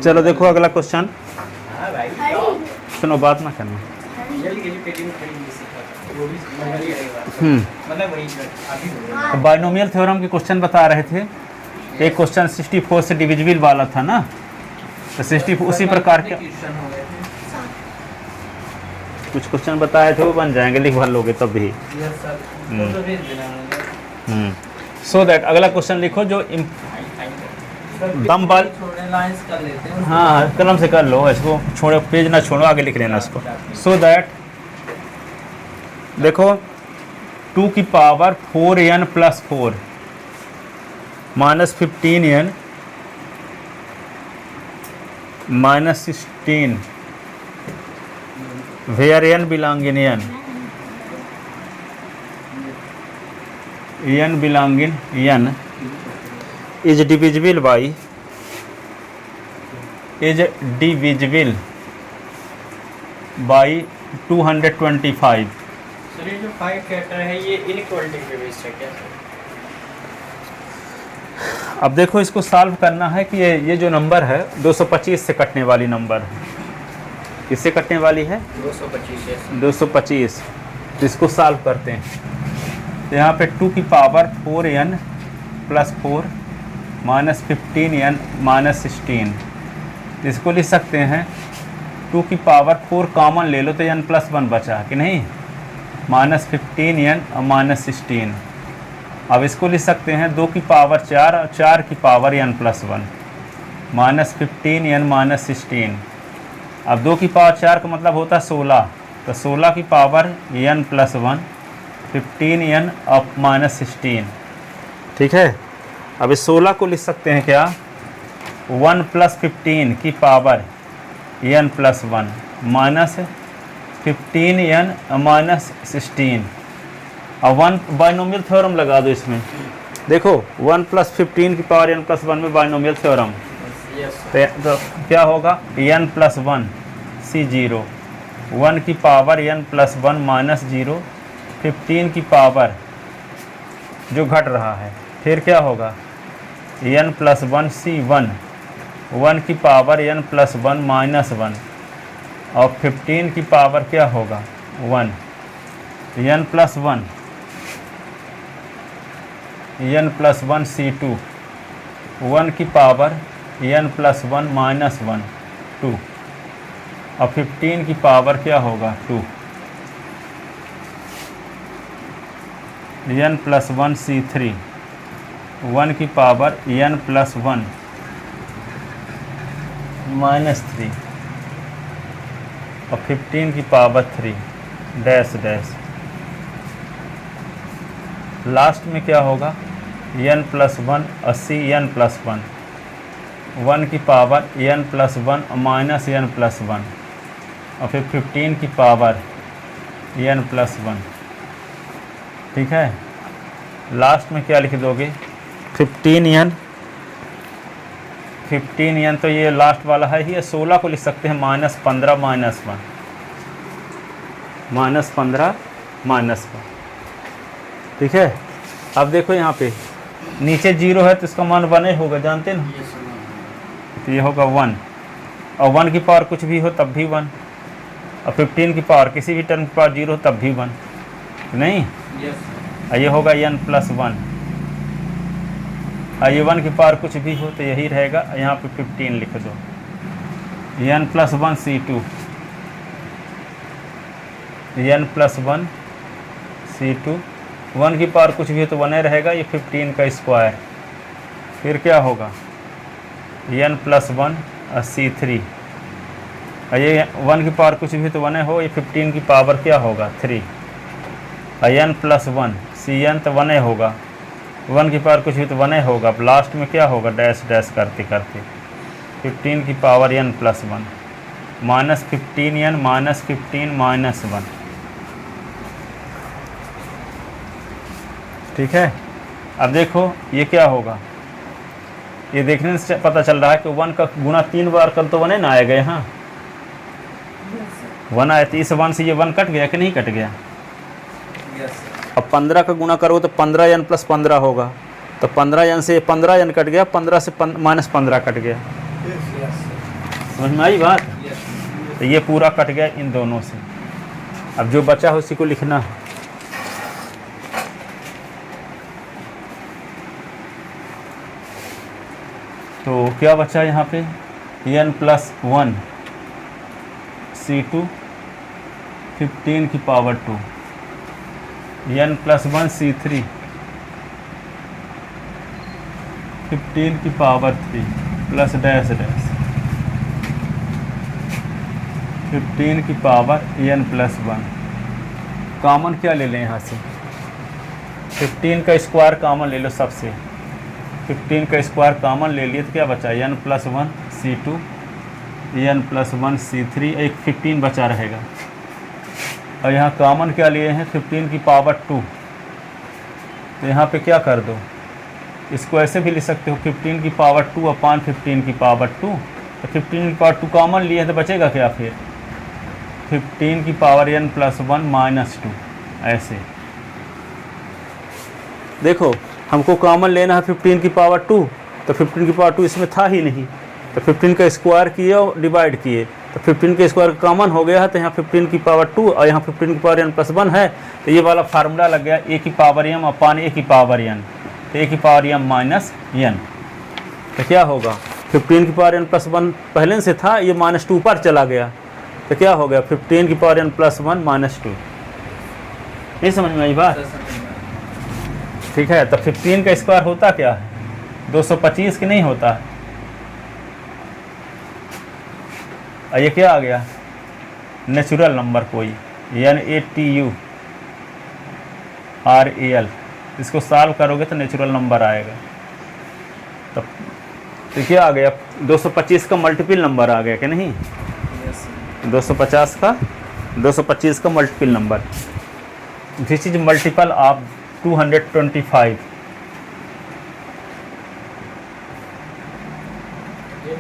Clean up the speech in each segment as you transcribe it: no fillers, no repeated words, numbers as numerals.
चलो देखो अगला क्वेश्चन। सुनो, बात ना करना। बाइनोमियल थ्योरम के क्वेश्चन बता रहे थे। एक क्वेश्चन 64 से डिविजिबल वाला था ना, तो 60 उसी प्रकार के कुछ क्वेश्चन बताए थे, वो बन जाएंगे, लिखवा लोगे तब भी। सो दैट अगला क्वेश्चन लिखो जो दम बल। हाँ, कलम से कर लो इसको, छोड़ो पेज ना छोड़ो, आगे लिख लेना इसको। सो दैट देखो 2 की power 4n plus 4 minus 15n minus 16 where n belong in n, n belong in n is divisible by 225। Sir ये जो 5 फैक्टर है ये इनइक्वालिटी पे बेस्ड है क्या? अब देखो इसको सॉल्व करना है कि ये जो नंबर है 225 से कटने वाली नंबर है। किससे कटने वाली है? 225। तो इसको सॉल्व करते हैं। तो यहाँ पे 2 की power 4n plus 4 minus 15n minus 16, इसको लिख सकते हैं 2 की पावर 4 कॉमन ले लो तो n प्लस 1 बचा कि नहीं, माइनस 15n और माइनस 16। अब इसको लिख सकते हैं 2 की पावर 4 और 4 की power n plus 1 minus 15n minus 16। अब 2 की पावर 4 का मतलब होता है 16, तो 16 की पावर n प्लस 1 15n और माइनस 16। ठीक है, अब इस 16 को लिख सकते हैं क्या, 1 प्लस 15 की power n plus 1 minus 15n minus 16। और 1 बाइनोमियल थ्योरम लगा दो इसमें। देखो 1 प्लस 15 की पावर n प्लस 1 में बाइनोमियल थ्योरम, तो क्या होगा n प्लस 1 C0, 1 की पावर n प्लस 1 माइनस 0, 15 की पावर जो घट रहा है, फिर क्या होगा n प्लस 1 C1, 1 की पावर n प्लस 1 माइनस 1, और 15 की पावर क्या होगा 1, n प्लस 1 C2, 1 की पावर n प्लस 1 माइनस 1 2, और 15 की पावर क्या होगा 2, n प्लस 1 C3, 1 की पावर n प्लस 1 माइनस 3, और 15 की पावर 3 डैश डैश। लास्ट में क्या होगा n प्लस 1 और Cn प्लस 1, 1 की power n plus 1 minus n plus 1, और फिर 15 की पावर n प्लस 1। ठीक है, लास्ट में क्या लिख दोगे 15n तो ये लास्ट वाला है ही, 16 को लिख सकते हैं माइनस 15 माइनस 1, माइनस 15 माइनस 1। ठीक है, अब देखो यहाँ पे नीचे 0 है तो इसका मान 1 ही होगा, जानते ना, तो ये होगा 1, और 1 की पावर कुछ भी हो तब भी 1, और 15 की पावर किसी भी टर्म की पावर 0 हो तब भी 1, नहीं। और ये होगा n प्लस 1, और ये 1 की पावर कुछ भी हो तो यही रहेगा, यहाँ पे 15 लिख दो, n plus 1 C2, n plus 1 C2, 1 की पावर कुछ भी हो तो 1 ही रहेगा, ये 15 का स्क्वायर, फिर क्या होगा n प्लस 1 C3, और ये 1 की पावर कुछ भी तो 1 हो, ये 15 की पावर क्या होगा 3, और n प्लस 1 Cn तो 1 होगा, 1 की पावर कुछ भी तो 1 होगा। अब लास्ट में क्या होगा डैश डैश करते करते 15 की power n plus 1 minus 15n minus 15 minus 1। ठीक है, अब देखो ये क्या होगा, ये देखने से पता चल रहा है कि 1 का गुना 3 बार कर तो 1 ना आएगा, यहाँ 1 आया, तो इस 1 से ये 1 कट गया कि नहीं कट गया। अब 15 का गुना करो तो 15n प्लस 15 होगा, तो 15n से 15n कट गया, 15 से माइनस 15 कट गया, समझ में आई बात? तो ये पूरा कट गया इन दोनों से। अब जो बचा है उसी को लिखना है। तो क्या बचा यहाँ पे? n+1 C2 15 की पावर 2, n+1 C3 15 की पावर 3 प्लस डैश डैश 15 की पावर n+1। कॉमन क्या ले लें यहाँ से? 15 का स्क्वायर कॉमन ले लो सबसे। 15 का स्क्वायर कॉमन ले लिए तो क्या बचा? n+1 C2 n+1 C3, एक 15 बचा रहेगा। और यहाँ कॉमन क्या लिए हैं? 15 की पावर 2। तो यहाँ पे क्या कर दो, इसको ऐसे भी लिख सकते हो 15 की पावर 2 अपान 15 की पावर 2। तो 15 की पावर 2 कॉमन लिए हैं तो बचेगा क्या फिर? 15 की पावर n+1 -2। ऐसे देखो, हमको कॉमन लेना है 15 की पावर 2, तो 15 की पावर 2 इसमें था ही नहीं, तो 15 का स्क्वायर किए और डिवाइड किए, तो 15 का स्क्वायर कॉमन हो गया है। तो यहाँ 15 की पावर 2 और यहाँ 15 की पावर n+1 है, तो ये वाला फार्मूला लग गया a की पावर m अपान a की पावर n। तो a की पावर m माइनस n, तो क्या होगा? 15 की पावर n+1 पहले से था, ये -2 पर चला गया, तो क्या हो गया? 15 की पावर n+1 -2। ये समझ में आई बात? ठीक है। तो 15 का स्क्वायर होता क्या है? 225 की नहीं होता है। और ये क्या आ गया? नेचुरल नंबर कोई, NATURAL। इसको सॉल्व करोगे तो नेचुरल नंबर आएगा। तो क्या आ गया? 225 का मल्टीपल नंबर आ गया कि नहीं? 225 का multiple number, this is multiple of 225।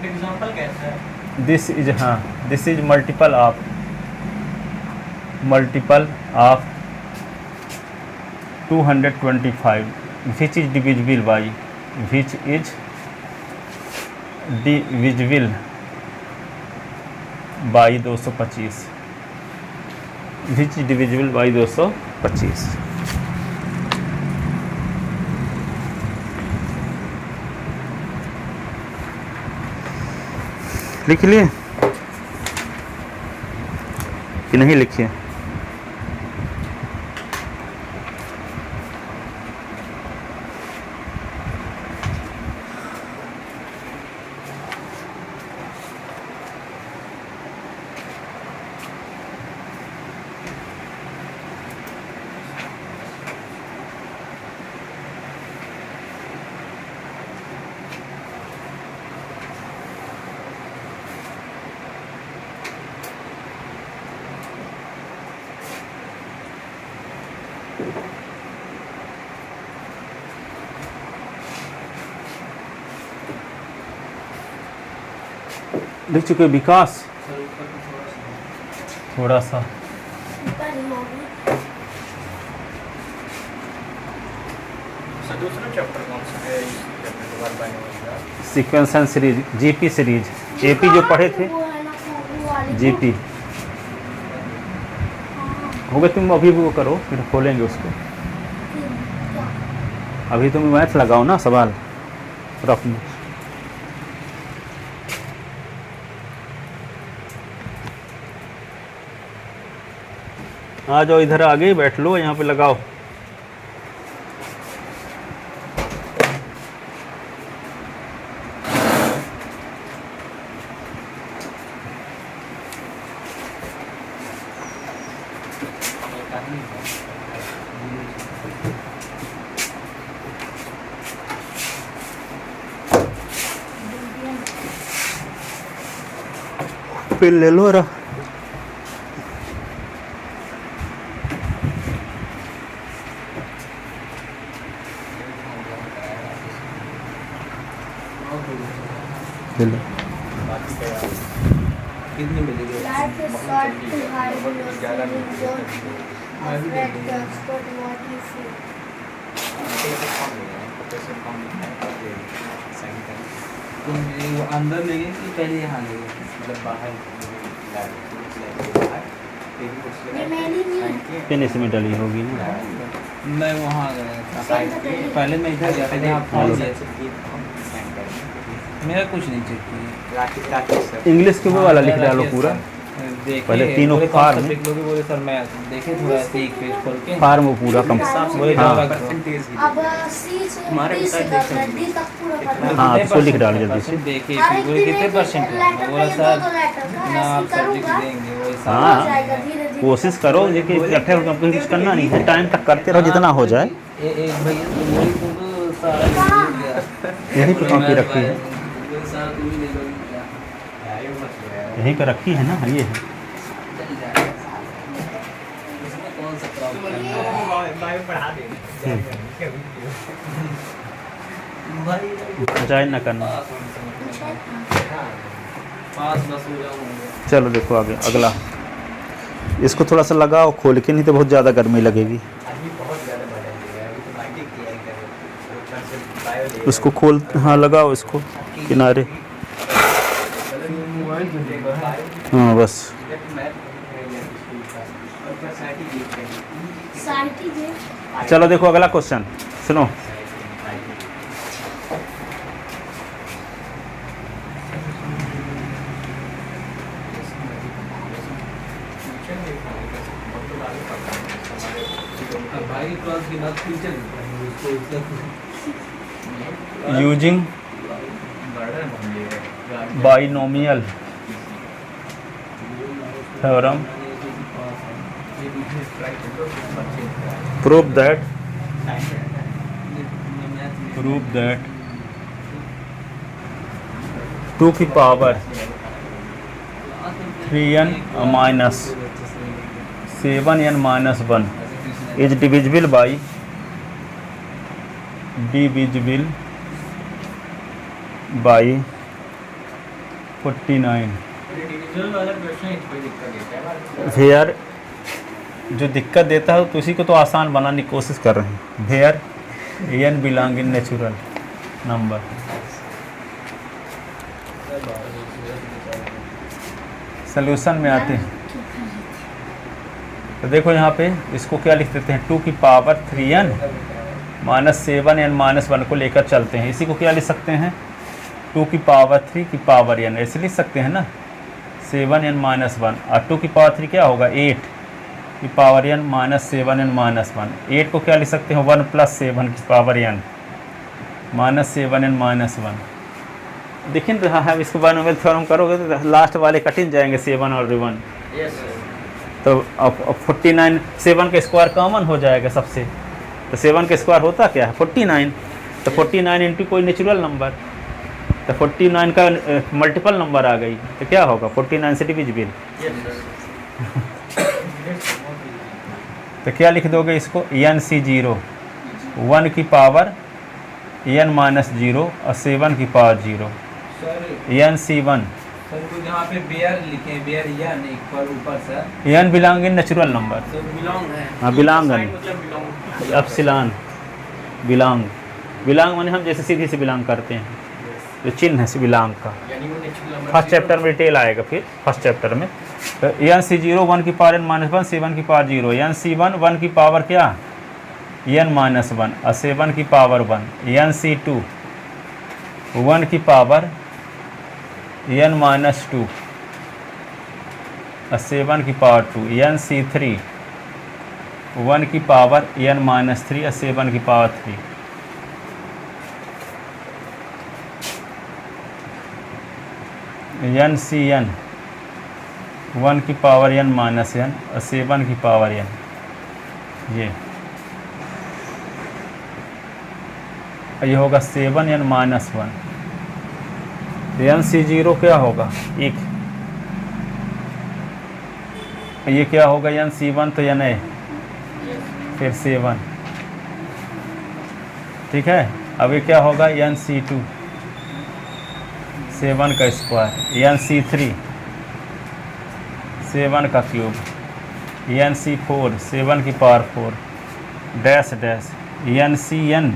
Example कैसा है? This is multiple of 225 which is divisible by 225, which is divisible by 225। लिख लिए कि नहीं लिखिए? लिख चुके विकास? थोड़ा सा दूसरा चैप्टर कौन सा है? इस चैप्टर के बाद बनेगा सीक्वेंशन सीरीज, जीपी सीरीज। एपी जो पढ़े थे, जीपी हो गए। तुम अभी वो करो, फिर खोलेंगे उसको। अभी तुम मैथ लगाओ ना, सवाल रफ में। आ जाओ इधर, आगे बैठ लो, यहाँ पे लगाओ। फिर ले लो रहा। ले लो। कितनी मिलेगी? Life is short to hide your feelings, don't afraid to export what you feel. वो अंदर लेंगे कि पहले यहाँ लेंगे? मतलब बाहर रिमेनिंग नहीं है। पिन इसमें डली होगी ना। मैं वहाँ गया था, पहले मैं इधर गया था जहाँ फोन मेरा कुछ नहीं चेक किया। इंग्लिश के वो वाला लिख डालो पूरा। देखे पहले तीनों बोले फार्म। कौन सा लिख लोगे? बोले सर मैं देखे थोड़ा ऐसे एक पेज खोल के फार्म वो पूरा कम। बोले हाँ। हाँ अब सी से हमारे डी से साथ करना है, डी तक पूरा करना है। हाँ, तो लिख डालो जल्दी से। परसेंट देखे हर एक बोले दिन कितने एक परसेंट है? लेटर बोला का सर ये दो लेटर का ना ऐसे आप ही सब्जेक्ट करूंगा, देंगे वही हो हाँ। जाएगा धीरे धीरे। कोशिश करो ये कि इकट्ठे होकर कुछ करना नहीं है, टाइम तक करते रहो जितना हो जाए। एक भैया तो वही तो सारा कहाँ? लिख गया। यहीं पे कॉपी रखी है, बोले सर तुम ही ले लो क्या? यहीं पे रखी है ना, ये है। चल जाएगा। इसमें कौन सा प्रॉब्लम है? बायो पढ़ा देंगे भाई ज्वाइन ना करना। पास बस हो जाऊंगा। चलो देखो आगे अगला। इसको थोड़ा सा लगाओ खोल के, नहीं तो बहुत ज़्यादा गर्मी लगेगी। अभी बहुत ज़्यादा बदल गया है, अभी तो बाइटिंग किया है कर ऊपर से बायो ले उसको खोल, हाँ लगाओ इसको किनारे। हाँ बस। साइटी दे। चलो देखो अगला क्वेश्चन सुनो। भाई क्लास के बाद teacher using binomial theorem prove that 2 की power 3n minus 7n minus 1 is divisible by 49 where जो दिक्कत देता है तो उसी को तो आसान बनाने की कोशिश कर रहे हैं। Where n belong in natural number. Solution में आते हैं तो देखो यहाँ पे इसको क्या लिख देते हैं 2 की power 3n minus 7n minus 1 को लेकर चलते हैं। इसी को क्या लिख सकते हैं 2 की पावर 3 की पावर n ऐसे लिख सकते हैं ना 7n माइनस 1 और 2 की पावर 3 क्या होगा 8 की power n minus 7n minus 1। 8 को क्या लिख सकते हैं 1 प्लस 7 की power n minus 7n minus 1। देख रहा है इसको बाइनोमियल थ्योरम करोगे तो लास्ट वाले कटिन जाएंगे 7 और 1। तो अब 49 7 का स्क्वायर कॉमन हो जाएगा सबसे। तो 7 का स्क्वायर होता क्या है 49। तो 49 इंटू कोई नेचुरल नंबर, तो 49 का मल्टीपल नंबर आ गई तो क्या होगा 49 से डिविजिबल। तो क्या लिख दोगे इसको NC0 1 की पावर n माइनस 0 और 7 की पावर 0 NC1 सर को जहाँ पे बेयर लिखे बेयर या नहीं पर ऊपर sir n belong in natural number. तो बिलोंग है। हाँ बिलोंग है मतलब बिलोंग एप्सिलॉन बिलोंग माने हम जैसे सीधी से बिलोंग करते हैं तो चिन्ह है बिलोंग का। यानी वो नेचुरल नंबर फर्स्ट चैप्टर में डिटेल आएगा फिर फर्स्ट चैप्टर में। तो NC0 1 की पावर n माइनस 1 7 की पावर 0 NC1 1 की पावर क्या n माइनस 1 और 7 की पावर 1 NC2 1 की पावर n माइनस 2 और 7 की पावर 2 NC3 1 की पावर n माइनस 3 और 7 की पावर 3 NCN 1 की पावर n माइनस n और 7 की पावर n। ये होगा 7n माइनस 1। NC0 क्या होगा 1। ये क्या होगा NC1 तो NA फिर 7 ठीक है। अब ये क्या होगा NC2 7 का स्क्वायर NC3 7 का क्यूब NC4 7 की पावर 4 डैश डैश NCN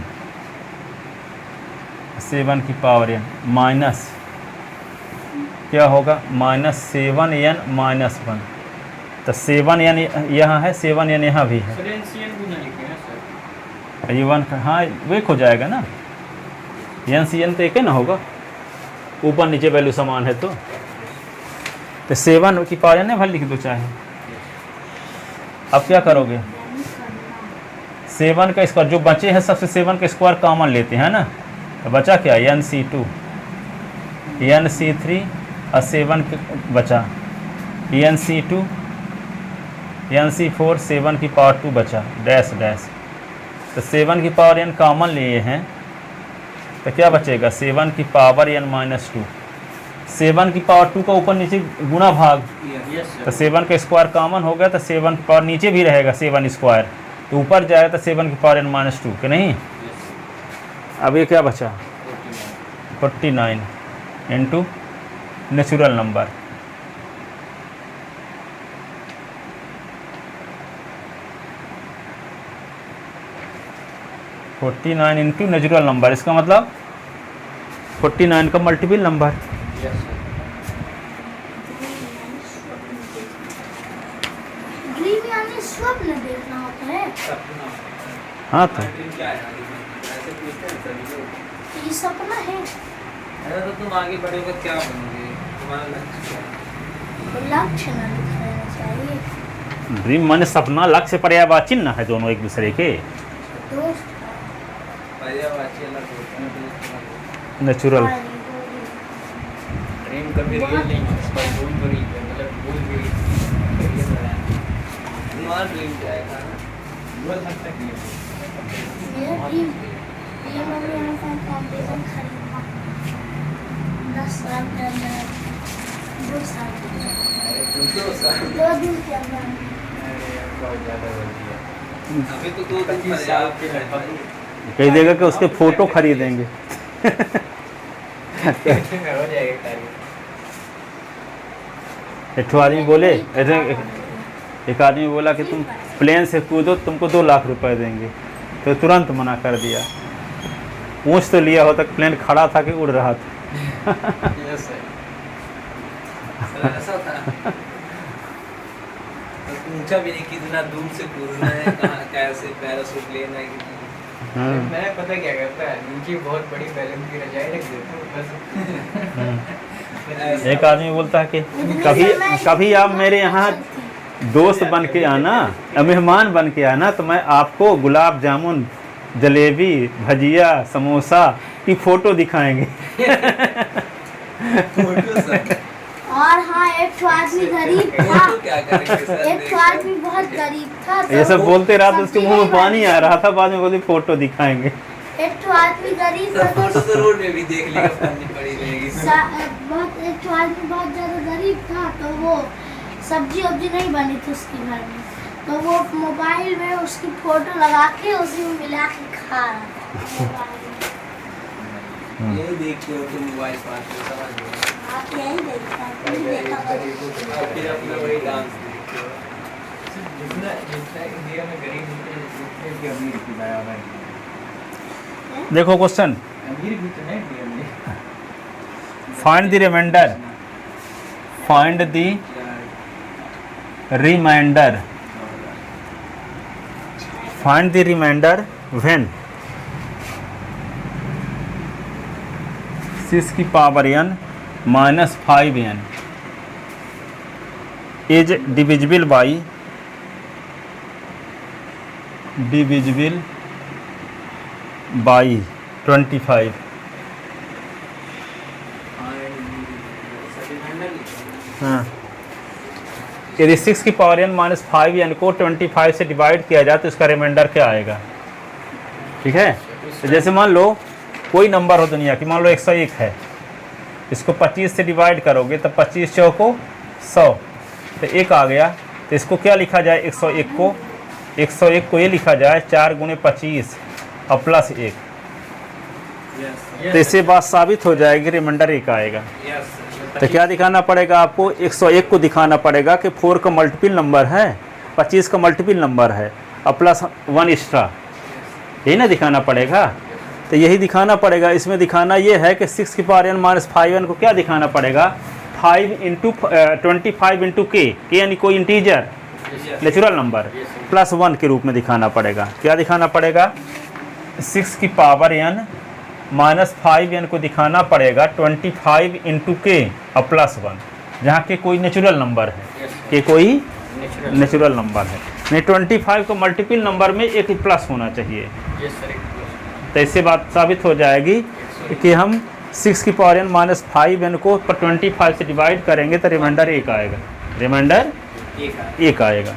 7 की पावर n माइनस क्या होगा -7n -1। तो 7n यहाँ है, 7n यहाँ भी है। सर एनसीएन भी ना लिखे हैं सर। ये 1 हाँ वे हो जाएगा ना, एन सी एन तो एक ही ना होगा, ऊपर नीचे वैल्यू समान है। तो 7 की पावर n भले लिख दो चाहे। अब क्या करोगे, 7 का स्क्वायर जो बचे हैं सबसे 7 का स्क्वायर कॉमन लेते हैं ना, तो बचा क्या NC2 NC3 और 7 बचा NC2 NC4 7 की पावर 2 बचा डैश डैश। तो 7 की पावर n कॉमन लिए हैं तो क्या बचेगा 7 की पावर n -2। 7 की पावर 2 का ऊपर नीचे गुणा भाग, यस तो सर। 7 का स्क्वायर कॉमन हो गया तो 7 की पावर नीचे भी रहेगा 7 स्क्वायर, तो ऊपर जाएगा तो 7 की पावर n -2 कि नहीं। अब ये क्या बचा 49 into natural number. Into natural number, इसका मतलब 49 का multiple number. Yes sir. Dream यानी स्वप्न देखना होता है। सपना। हाँ तो ड्रीम क्या है ऐसे पूछते हैं सभी लोग। ये सपना है, अरे तो तुम आगे बढ़ोगे क्या बनोगे, तुम्हारा लक्ष्य क्या है? तो लक्ष्य न दिखाना चाहिए। ड्रीम माने सपना, लक्ष्य पर्यायवाची चिन्ह है दोनों एक दूसरे के। दोस्त पर्यायवाची अलग होता है, दोस्त अलग होता है। नेचुरल ड्रीम कभी रियल नहीं है, पर भूल भरी है, मतलब भूल भरी रियल है। तुम्हारा ड्रीम क्या है खाना? बोल सकता है ये ड्रीम, ये मम्मी हमें कंपटीशन खरीदना 10 साल के अंदर, 2 साल के अंदर, अरे तुम तो 2 दिन के अंदर। अरे यार बहुत ज़्यादा बोल दिया। अभी तो 2 दिन 25 साल के लगभग कही देगा कि उसके फोटो खरीदेंगे। हो जाएगा कार्य। एक आदमी बोले, एक आदमी बोला कि तुम प्लेन से कूदो तुमको 2 लाख रुपए देंगे, तो तुरंत मना कर दिया। पूछ तो लिया हो तक प्लेन खड़ा था कि उड़ रहा था। Yes sir. सर ऐसा था तो पूछा भी नहीं कितना दूर से कूदना है, कहाँ कैसे पैराशूट लेना है कि हाँ, मैं पता क्या करता है, नीचे बहुत बड़ी बैलून की रजाई रख देता हूँ बस। हाँ। एक आदमी बोलता है कि कभी आप मेरे यहाँ दोस्त बन के आना, मेहमान बन के आना, तो मैं आपको गुलाब जामुन, जलेबी, भजिया, समोसा की फ़ोटो दिखाएंगे। Photo sir. और हाँ, एक आदमी गरीब था, फोटो क्या करेंगे सर? एक आदमी बहुत गरीब था, तो ये सब बोलते रहा तो उसके सब्जी मुंह में नहीं पानी आ रहा था, बाद में बोलते फ़ोटो दिखाएंगे। एक आदमी गरीब सर था फोटो तो तो रोड में भी देख लिया पानी पड़ी रहेगी। एक आदमी बहुत ज़्यादा गरीब था, तो वो सब्जी वब्जी नहीं बनी थी उसके घर में, तो वो मोबाइल में उसकी फ़ोटो लगा के उसी में मिला के खा रहा था मोबाइल में। यही देखते हो तुम मोबाइल पास में, समझ लो। आप यही देखता है, तुम गरीब देखा करो। गरीब को तुम फिर अपना वही डांस देखते हो। जितना जितना इंडिया में गरीब होते हैं उतने भी अमीर की बराबर है। देखो क्वेश्चन, अमीर भी तो है इंडिया में। Find the remainder, find the remainder, find the remainder when 6 की power n -5n is divisible by 25। हाँ, यदि 6 की पावर n -5n को 25 से डिवाइड किया जाए तो इसका रिमाइंडर क्या आएगा। ठीक है, तो जैसे मान लो कोई नंबर हो दुनिया की, मान लो 101 है, इसको 25 से डिवाइड करोगे तो 25 चौको 100, तो 1 आ गया। तो इसको क्या लिखा जाए, 101 को ये लिखा जाए 4 × 25 और प्लस 1। तो इससे बात साबित हो जाएगी रिमाइंडर 1 आएगा। तो क्या दिखाना पड़ेगा आपको, 101 को दिखाना पड़ेगा कि 4 का मल्टीपल नंबर है, 25 का मल्टीपल नंबर है और प्लस 1 एक्स्ट्रा, यही ना दिखाना पड़ेगा। तो यही दिखाना पड़ेगा। इसमें दिखाना ये है कि 6 की पावर n माइनस 5n को क्या दिखाना पड़ेगा, 5 इंटू 25 इंटू के यानी कोई इंटीजर नेचुरल नंबर प्लस 1 के रूप में दिखाना पड़ेगा। क्या दिखाना पड़ेगा, 6 की पावर n माइनस 5n को दिखाना पड़ेगा 25 इंटू के और प्लस 1, जहाँ के कोई नेचुरल नंबर है, के कोई नेचुरल नंबर है। नहीं 25 को मल्टीपल नंबर में एक प्लस होना चाहिए। तो इससे बात साबित हो जाएगी कि हम 6 की पावर n माइनस 5n को 25 से डिवाइड करेंगे तो रिमाइंडर 1 आएगा, रिमाइंडर 1 आएगा।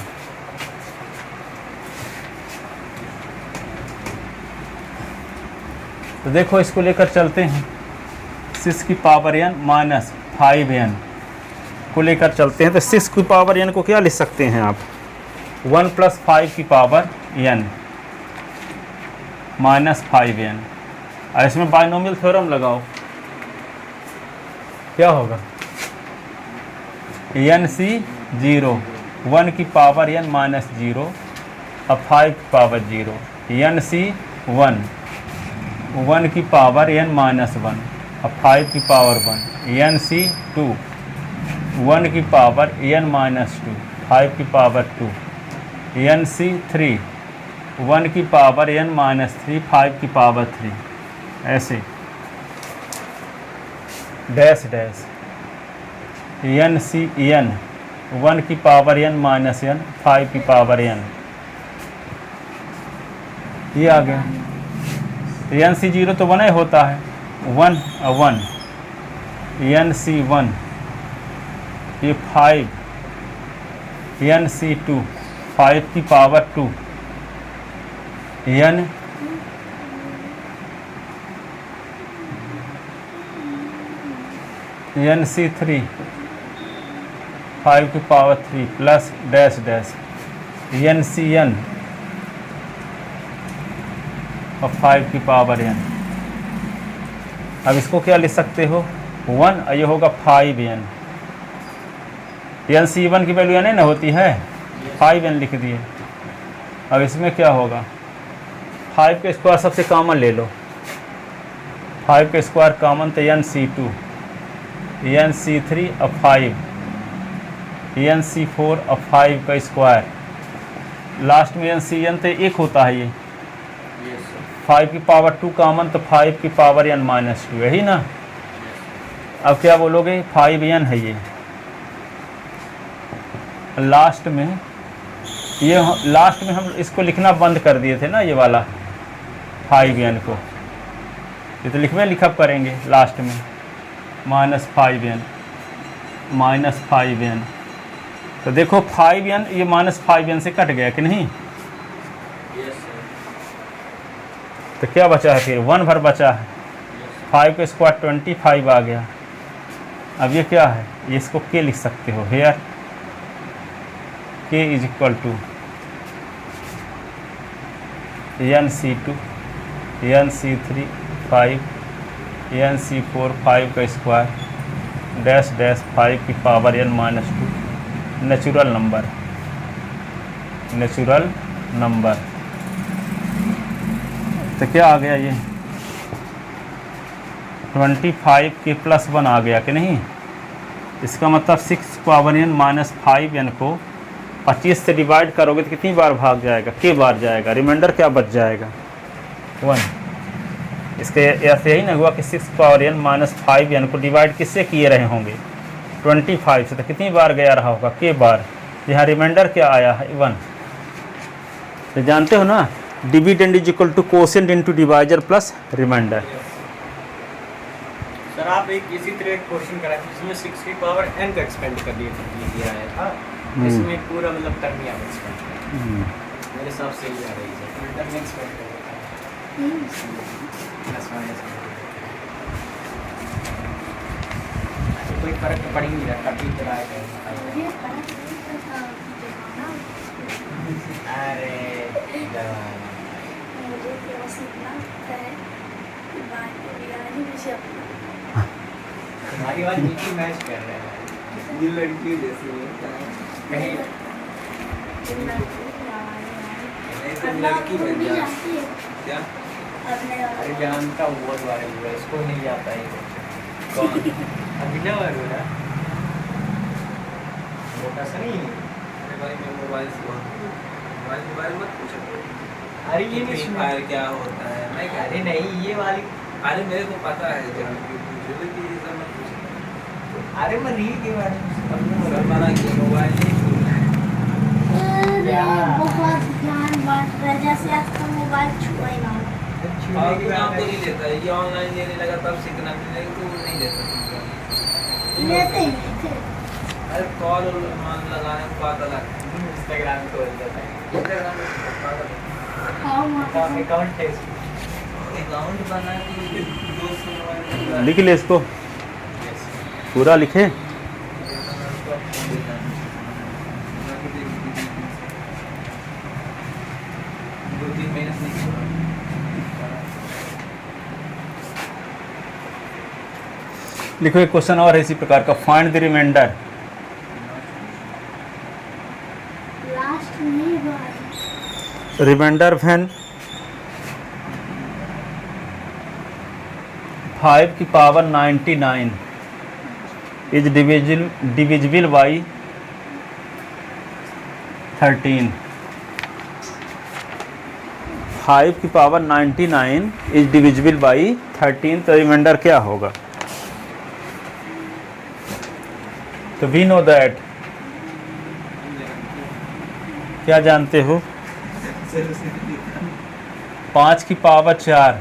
तो देखो इसको लेकर चलते हैं, 6 की पावर n माइनस 5n को लेकर चलते हैं। तो 6 की पावर n को क्या लिख सकते हैं आप, 1 प्लस 5 की पावर n माइनस 5n। और इसमें बाइनोमियल थ्योरम लगाओ, क्या होगा, NC 0, 1 की पावर n माइनस 0 और 5 की पावर 0, NC 1, 1 की पावर n माइनस 1 और 5 की पावर 1, NC 2, 1 की पावर n माइनस 2, 5 की पावर 2, NC 3, 1 की पावर n माइनस 3, 5 की पावर 3, ऐसे डैश डैश, NC n, 1 की पावर n माइनस n, 5 की पावर n, ये आ गया। NC 0 तो 1 होता है, 1 और 1, NC 1, ये 5, NC 2, 5 की पावर 2, NC 3, 5 की power 3 plus dash dash, NC n और 5 की पावर n। अब इसको क्या लिख सकते हो, 1 और ये होगा 5n। NC 1 की वैल्यू n ना होती है, 5n लिख दिए। अब इसमें क्या होगा, 5 के स्क्वायर सबसे कॉमन ले लो, 5 के स्क्वायर कॉमन तो NC 2, NC 3 और 5, NC 4 और 5 का स्क्वायर, लास्ट में NC n तो 1 होता है, ये 5 की पावर 2 कॉमन तो 5 की पावर n माइनस 2, यही ना। अब क्या बोलोगे, 5n है ये, लास्ट में हम इसको लिखना बंद कर दिए थे ना, ये वाला 5n को, ये तो लिखअप करेंगे लास्ट में, माइनस 5n, तो देखो 5n ये माइनस 5n से कट गया कि नहीं, तो क्या बचा है फिर, 1 भर बचा है, 5 का स्क्वायर 25 आ गया। अब ये क्या है, ये इसको के लिख सकते हो, here k is equal to NC 2, NC 3, 5, NC 4, 5 का स्क्वायर डैश डैश 5 की power n minus 2, natural number. तो क्या आ गया, ये 25 के प्लस 1 आ गया कि नहीं। इसका मतलब 6 पावर n माइनस 5n को 25 से डिवाइड करोगे तो कितनी बार भाग जाएगा, के बार जाएगा, रिमाइंडर क्या बच जाएगा, 1। इसके अर्थ यही ना हुआ कि 6 पावर n माइनस 5n को डिवाइड किससे किए रहे होंगे, 25 से, तो कितनी बार गया रहा होगा, के बार। यहाँ रिमाइंडर क्या आया है, 1। तो जानते हो ना, dividend is equal to quotient into divisor plus remainder. Sir आप एक इसी तरह एक क्वेश्चन करा जिसमें 6 की पावर n का एक्सपेंड कर दिया आया था, इसमें पूरा मतलब टर्म ही आप एक्सपेंड कर, मेरे हिसाब से ये आ रही है, फुल टर्म एक्सपेंड कर देता है, कोई फर्क तो पड़ ही नहीं रहा, कभी चलाया अरे हमारी बात नीचे मैच कर रहे हैं, ये लड़की जैसी कहीं लड़की बन जा क्या, करने वाला। अरे जानता हूँ, बहुत वायरल हुआ है, इसको नहीं आता है ये। कौन? अभिनव अरोड़ा, मोटा सा नहीं। अरे भाई मैं मोबाइल से मोबाइल मत पूछो। अरे ये नहीं फ्री सुना। फायर क्या होता है मैं क्या? अरे नहीं, ये वाली। अरे मेरे को पता है जान के पूछो, लेकिन ये सब मत पूछो। अरे मैं रील के बारे में सर मना किया मोबाइल नहीं छूना है। अरे बहुत ज्ञान बांट रहा है, जैसे आज तक मोबाइल छुआ ही ना हो। और भी काम तो नहीं लेता है, ये ऑनलाइन लेने लगा तब सीखना मिलेगा तो वो नहीं लेता तुमको। लेते ही नहीं थे। अरे कॉल मान लगाने को बात अलग है। इंस्टाग्राम को बोल जाता है। इंस्टाग्राम पे बात अलग हाँ, वहाँ पे अकाउंट है इसमें। है। अकाउंट बना के दोस्त को मोबाइल में लिख ले इसको, पूरा लिखे। लिखो एक क्वेश्चन और है इसी प्रकार का, फाइंड द रिमाइंडर। लास्ट नहीं हुआ। रिमाइंडर व्हेन 5 की पावर 99 इज डिविजिबल बाई 13। 5 की पावर 99 इज डिविजिबल बाई 13, तो रिमाइंडर क्या होगा? तो वी नो दैट, क्या जानते हो? 5 की पावर 4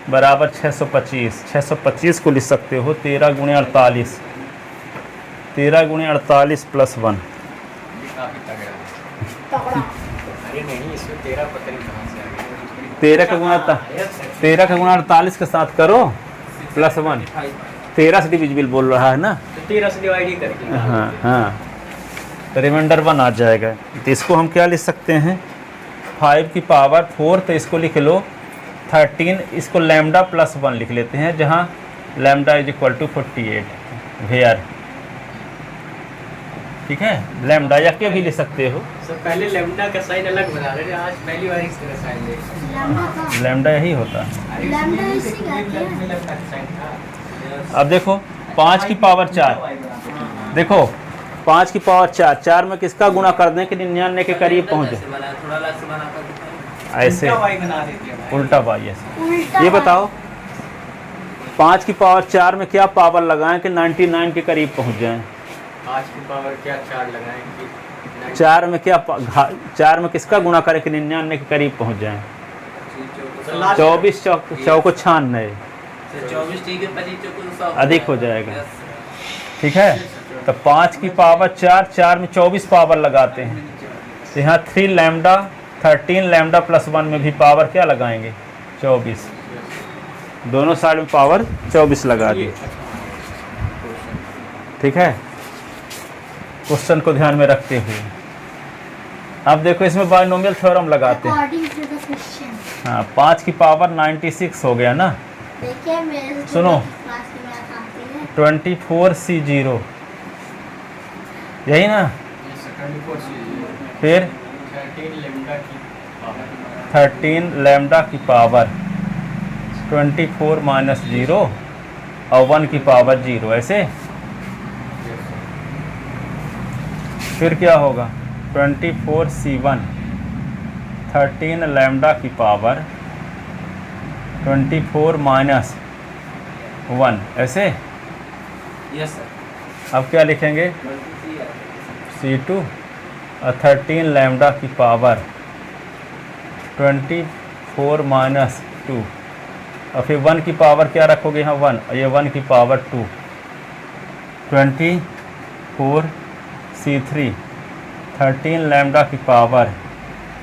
बराबर 625। 625 को लिख सकते हो 13 गुणे 48, 13 गुणे 48 प्लस 1। ये काफी तगड़ा है। तगड़ा। अरे नहीं, इसमें 13 पता नहीं कहाँ से आ गया। 13 का गुणा 48 के साथ करो प्लस 1। 13 से डिविजिबल बोल रहा है ना, तो 13 से डिवाइड ही करके। हाँ हाँ, तो रिमाइंडर 1 आ जाएगा। तो इसको हम क्या लिख सकते हैं? 5 की पावर 4, तो इसको लिख लो 13, इसको लैम्डा प्लस 1 लिख लेते हैं, जहाँ lambda is equal to 48 where. ठीक है, लैम्डा या क्या भी ले सकते हो। सर पहले लेमडा का साइन अलग बना रहे थे, आज पहली बार इस तरह साइन देख। लैम्डा का। लैम्डा यही होता है। लैम्डा इसी का है। लेमडा का साइन था। अब देखो 5 की पावर 4, देखो 5 की पावर 4 में किसका गुणा कर दें कि 99 के करीब पहुँचे? थोड़ा अलग से बना कर ऐसे उल्टा वाई बना देते हैं। उल्टा बाई ऐसे। उल्टा ये बताओ 5 की पावर 4 में क्या पावर लगाएं कि 99 के करीब पहुंच जाएं? 5 की पावर क्या 4 लगाएं कि 4 में क्या 4 में किसका गुणा करें कि 99 के करीब पहुंच जाएं? 24 चौको 96, 24 ठीक है, 25 चौको 100 अधिक हो जाएगा। ठीक है, तो 5 की पावर 4 में 24 पावर लगाते हैं, तो यहाँ 3 लैम्डा 13 लैम्डा प्लस 1 में भी पावर क्या लगाएंगे? 24। दोनों साइड में पावर 24 लगा दी। ठीक है, क्वेश्चन को ध्यान में रखते हुए अब देखो इसमें बाइनोमियल थ्योरम लगाते हैं। According to the question. हाँ, 5 की पावर 96 हो गया ना। देखिए मेरे सुनो। क्लास की मैथ आती है। 24C0 यही ना, फिर 13 लैम्डा की पावर 24 माइनस 0 और 1 की पावर 0, ऐसे। फिर क्या होगा? 24C1 13 लैम्डा की पावर 24 माइनस 1, ऐसे। Yes sir. अब क्या लिखेंगे? C2 और 13 लैम्डा की पावर 24 माइनस 2, और फिर 1 की पावर क्या रखोगे यहाँ? 1, और ये 1 की पावर 2। 24 C3 13 लैम्डा की पावर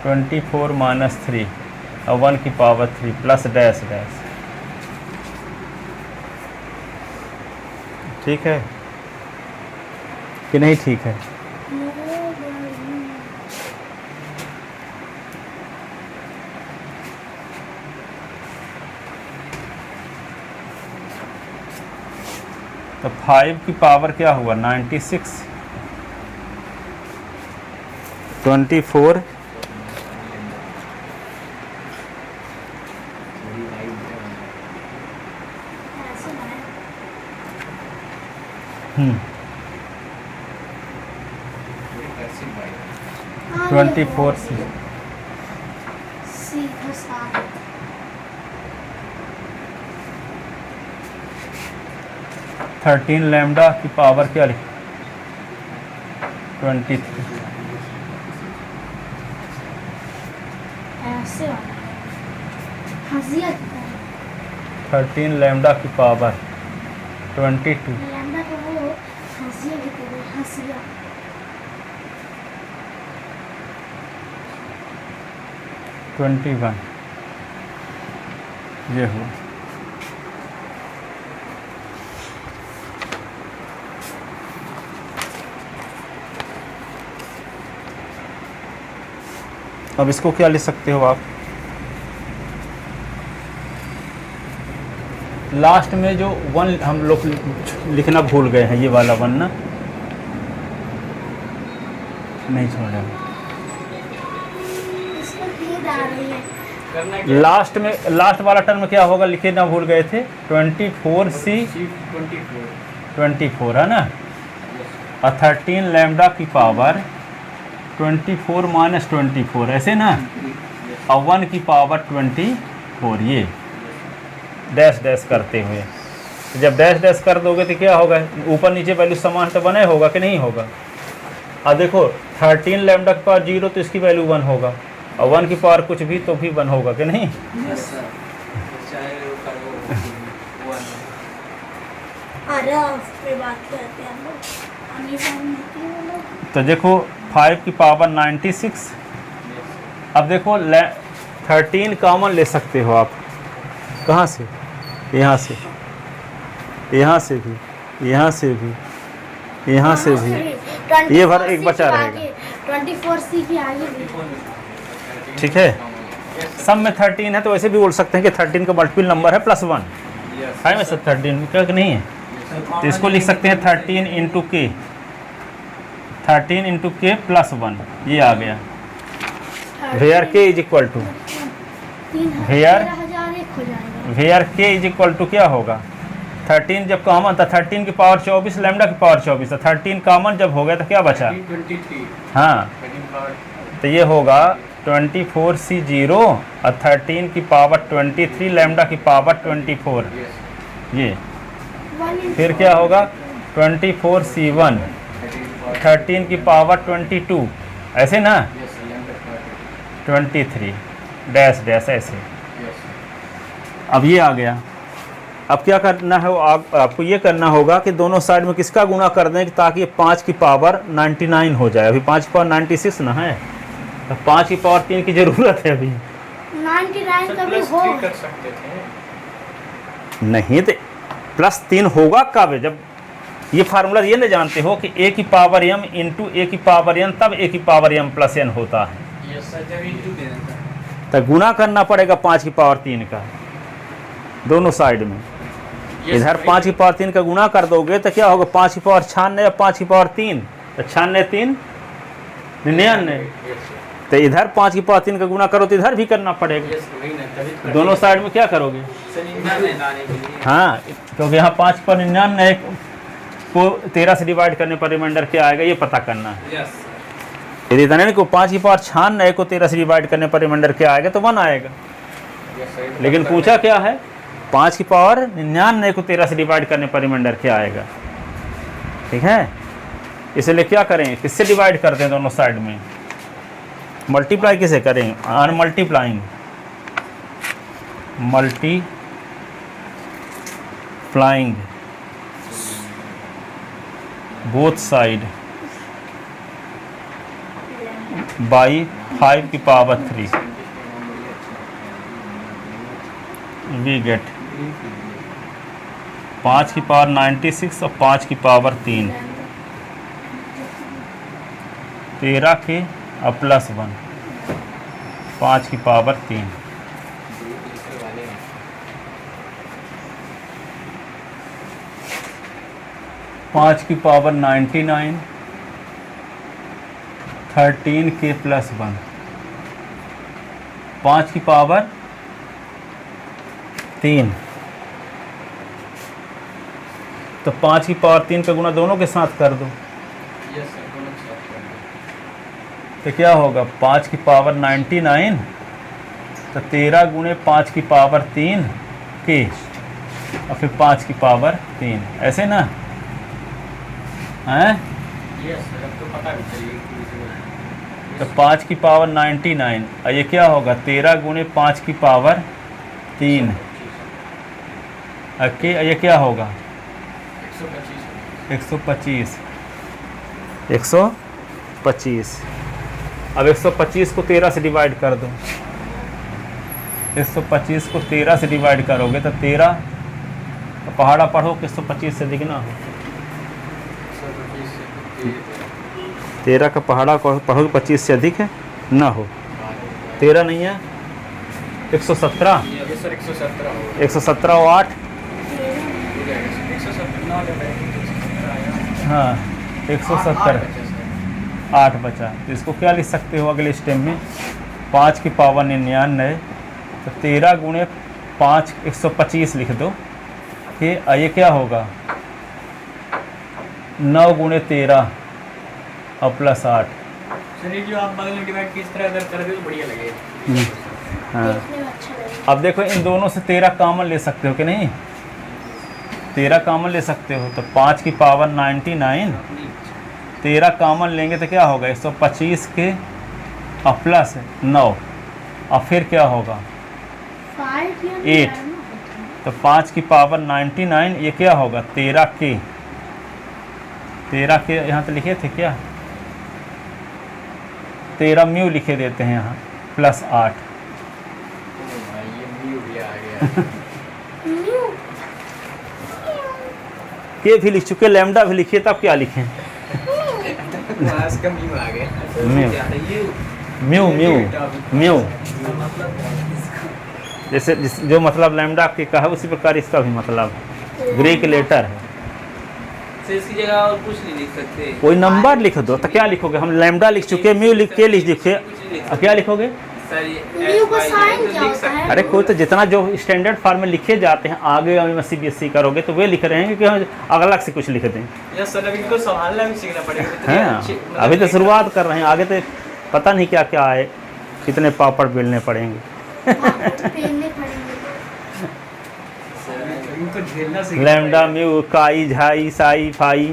24 माइनस 3 और 1 की पावर 3 प्लस डैश डैश। ठीक है कि नहीं? ठीक है। तो 5 की पावर क्या हुआ? 96, 24 24 सी सीधा साफ 13 लैम्डा की पावर क्या लिखी 23 ऐसे वाला हंसिया 13 लैम्डा की पावर 22 लैम्डा का वो हंसिया की तरह हंसिया 21 ये हुआ। अब इसको क्या लिख सकते हो आप, लास्ट में जो 1 हम लोग लिखना भूल गए हैं, ये वाला 1 ना, नहीं छोड़ा, इसको नींद आ रही है। करना क्या लास्ट में लास्ट वाला टर्म क्या होगा, लिखे ना भूल गए थे 24C 24 है ना, और 13 लैम्डा की पावर 24 माइनस 24 ऐसे ना, और 1 की पावर 24, ये डैश डैश करते हुए। जब डैश डैश कर दोगे तो क्या होगा, ऊपर नीचे वैल्यू समान तो बने होगा कि नहीं होगा। अब देखो 13 लैम्डा की पावर 0 तो इसकी वैल्यू 1 होगा, और 1 की पावर कुछ भी तो भी 1 होगा कि नहीं। यस सर, चाहे वो करो वो अरे उस पे बात करते हैं हम लोग, अमीर बहन होती है वो लोग। तो देखो 5 की पावर 96। अब देखो 13 कॉमन ले सकते हो आप, कहाँ से, यहाँ से, यहाँ से भी, यहाँ से भी, यहाँ से भी, ये भर एक बचा रहेगा। 24C की आगे भी। ठीक है, सब में 13 है तो ऐसे भी बोल सकते हैं कि 13 का मल्टीपल नंबर है +1 है में सब 13 क्या कि नहीं है, तो इसको लिख सकते हैं 13 इंटू के, 13 इंटू के +1, ये आ गया। वेयर के इज इक्वल टू, Here- 13,001 हो जाएगा। वेयर के इज इक्वल टू क्या होगा, 13 जब कॉमन था 13 की पावर 24 लैम्डा की पावर 24 था, 13 कॉमन जब हो गया तो क्या बचा, 23 हाँ, तो ये होगा 24C 0 और 13 की पावर 23 लैम्डा की पावर 24, ये फिर क्या होगा 24C 1 13 की पावर 22 ऐसे ना, 23 डैश डैश ऐसे। अब ये आ गया। अब क्या करना है, आपको ये करना होगा कि दोनों साइड में किसका गुणा कर दें ताकि ये 5 की पावर 99 हो जाए। अभी 5 की पावर 96 ना है, तो 5 की पावर 3 की ज़रूरत है अभी। 99 कभी हो कर सकते थे नहीं तो +3 होगा कब, जब ये फार्मूला ये नहीं जानते हो कि a की पावर m इंटू a की पावर n, तब a की पावर m प्लस n होता है। यस सर, जब इंटू देना था तो गुना करना पड़ेगा 5 की पावर 3 का दोनों साइड में। इधर 5 की पावर 3 का गुना कर दोगे तो क्या होगा, 5 की पावर 96 और 5 की पावर 3, तो 96 3 99। तो इधर 5 की पावर 3 का गुना करो तो इधर भी करना पड़ेगा। दोनों साइड में क्या करोगे, हाँ, क्योंकि यहाँ 5 पर 99 को 13 से डिवाइड करने पर रिमाइंडर क्या आएगा ये पता करना है। यस यदि इतने को 5 की पावर 96 को 13 से डिवाइड करने पर रिमाइंडर क्या आएगा, तो 1 आएगा। लेकिन पूछा क्या है, 5 की पावर 99 को 13 से डिवाइड करने पर रिमाइंडर क्या आएगा। ठीक है, इसलिए क्या करें, किससे डिवाइड करते हैं दोनों साइड में, मल्टीप्लाई किसे करें, अनमल्टीप्लाइंग, मल्टीप्लाइंग बोथ साइड बाई 5 की पावर 3 वी गेट 5 की पावर 96 और 5 की पावर 3, 13 के और +1, 5 की पावर 3। पाँच की पावर 99, 13 के +1, 5 की पावर 3, तो 5 की पावर 3 पे गुना दोनों के साथ कर दो, यस सर, दोनों के साथ कर दो। तो क्या होगा 5 की पावर 99, तो 13 गुणे 5 की पावर 3 के और फिर 5 की पावर 3, ऐसे ना हैं। यस सर, अब तो पता भी चलिए तो 5 की पावर 99 और ये क्या होगा 13 गुणे 5 की पावर 3 ओके, ये क्या होगा 125। 125। अब 125 को 13 से डिवाइड कर दो, 125 को 13 से डिवाइड करोगे तो 13 तो पहाड़ा पढ़ो कि 125 से दिखना हो, 13 का पहाड़ा पढ़ो 25 से अधिक है ना हो, 13 नहीं है 117, ये सर 117 होगा। 117 और 8, 117 हाँ 170, 8 बचा। तो इसको क्या लिख सकते हो अगले स्टेप में 5 की पावर 99, तो 13 गुणे 5 125 लिख दो कि ये क्या होगा 9 गुणे 13 और प्लस 8। सर ये जो आप बगल में डिवाइड की इस तरह अगर कर दे तो बढ़िया लगेगा। देखने हाँ, में अच्छा लगेगा। अब देखो इन दोनों से 13 कॉमन ले सकते हो कि नहीं, 13 कॉमन ले सकते हो, तो 5 की पावर 99, 13 कॉमन लेंगे तो क्या होगा 125 के और प्लस 9 और फिर क्या होगा 8, तो 5 की पावर 99 ये क्या होगा 13 के यहाँ तो लिखे थे क्या 13 म्यू लिखे देते हैं यहाँ प्लस 8। ये म्यू भी आ गया। के भी लिख चुके, लैम्डा भी लिखिए, तब क्या लिखें क्लास का म्यू आ गया। म्यू क्या है ये? म्यू म्यू म्यू मतलब जैसे जो मतलब लैम्डा के कहा उसी प्रकार इसका भी मतलब ग्रीक लेटर है। तो इसकी जगह और कुछ नहीं लिख सकते? कोई नंबर लिख दो, तो क्या लिखोगे, हम लैम्डा लिख चुके, म्यू लिख के लिख चुके, और क्या लिखोगे सर ये म्यू का SY साइन तो क्या लिख होता सकते है? अरे कोई तो जितना जो स्टैंडर्ड फॉर्म में लिखे जाते हैं, आगे में CBSE करोगे तो वे लिख रहे हैं कि हम अलग से कुछ लिख दें। यस सर, अभी इनको संभालना भी सीखना पड़ेगा। इतने हाँ, अच्छे- मतलब अभी तो एक- शुरुआत कर रहे हैं, आगे तो पता नहीं क्या क्या आए, कितने पापड़ बेलने पड़ेंगे। पहनने पड़ेंगे। इनको झेलना सीखना लैम्डा पड़ेगा। म्यू काई झाई साई फाई,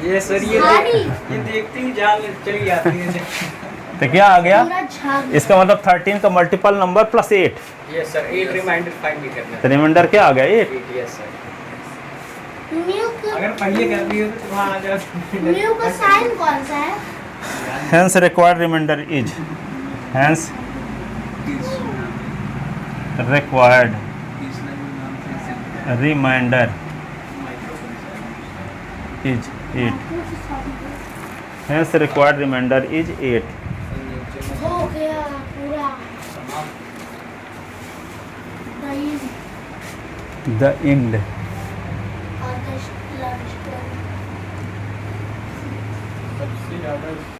ये सर ये सारी। ये देखते ही जान चली जाती है। तो क्या आ गया पूरा झाग। इसका मतलब 13 का multiple number plus 8, yes sir, 8 remainder find भी करना तो रिमाइंडर क्या आ गया 8। है। यस सर, म्यू का अगर पहले कर दिए तो वहाँ आ जाए। म्यू का साइन कौन सा है? Hence required remainder is, hence required remainder is 8, hence required remainder is 8। हो गया पूरा। The end। और the love story। सबसे ज़्यादा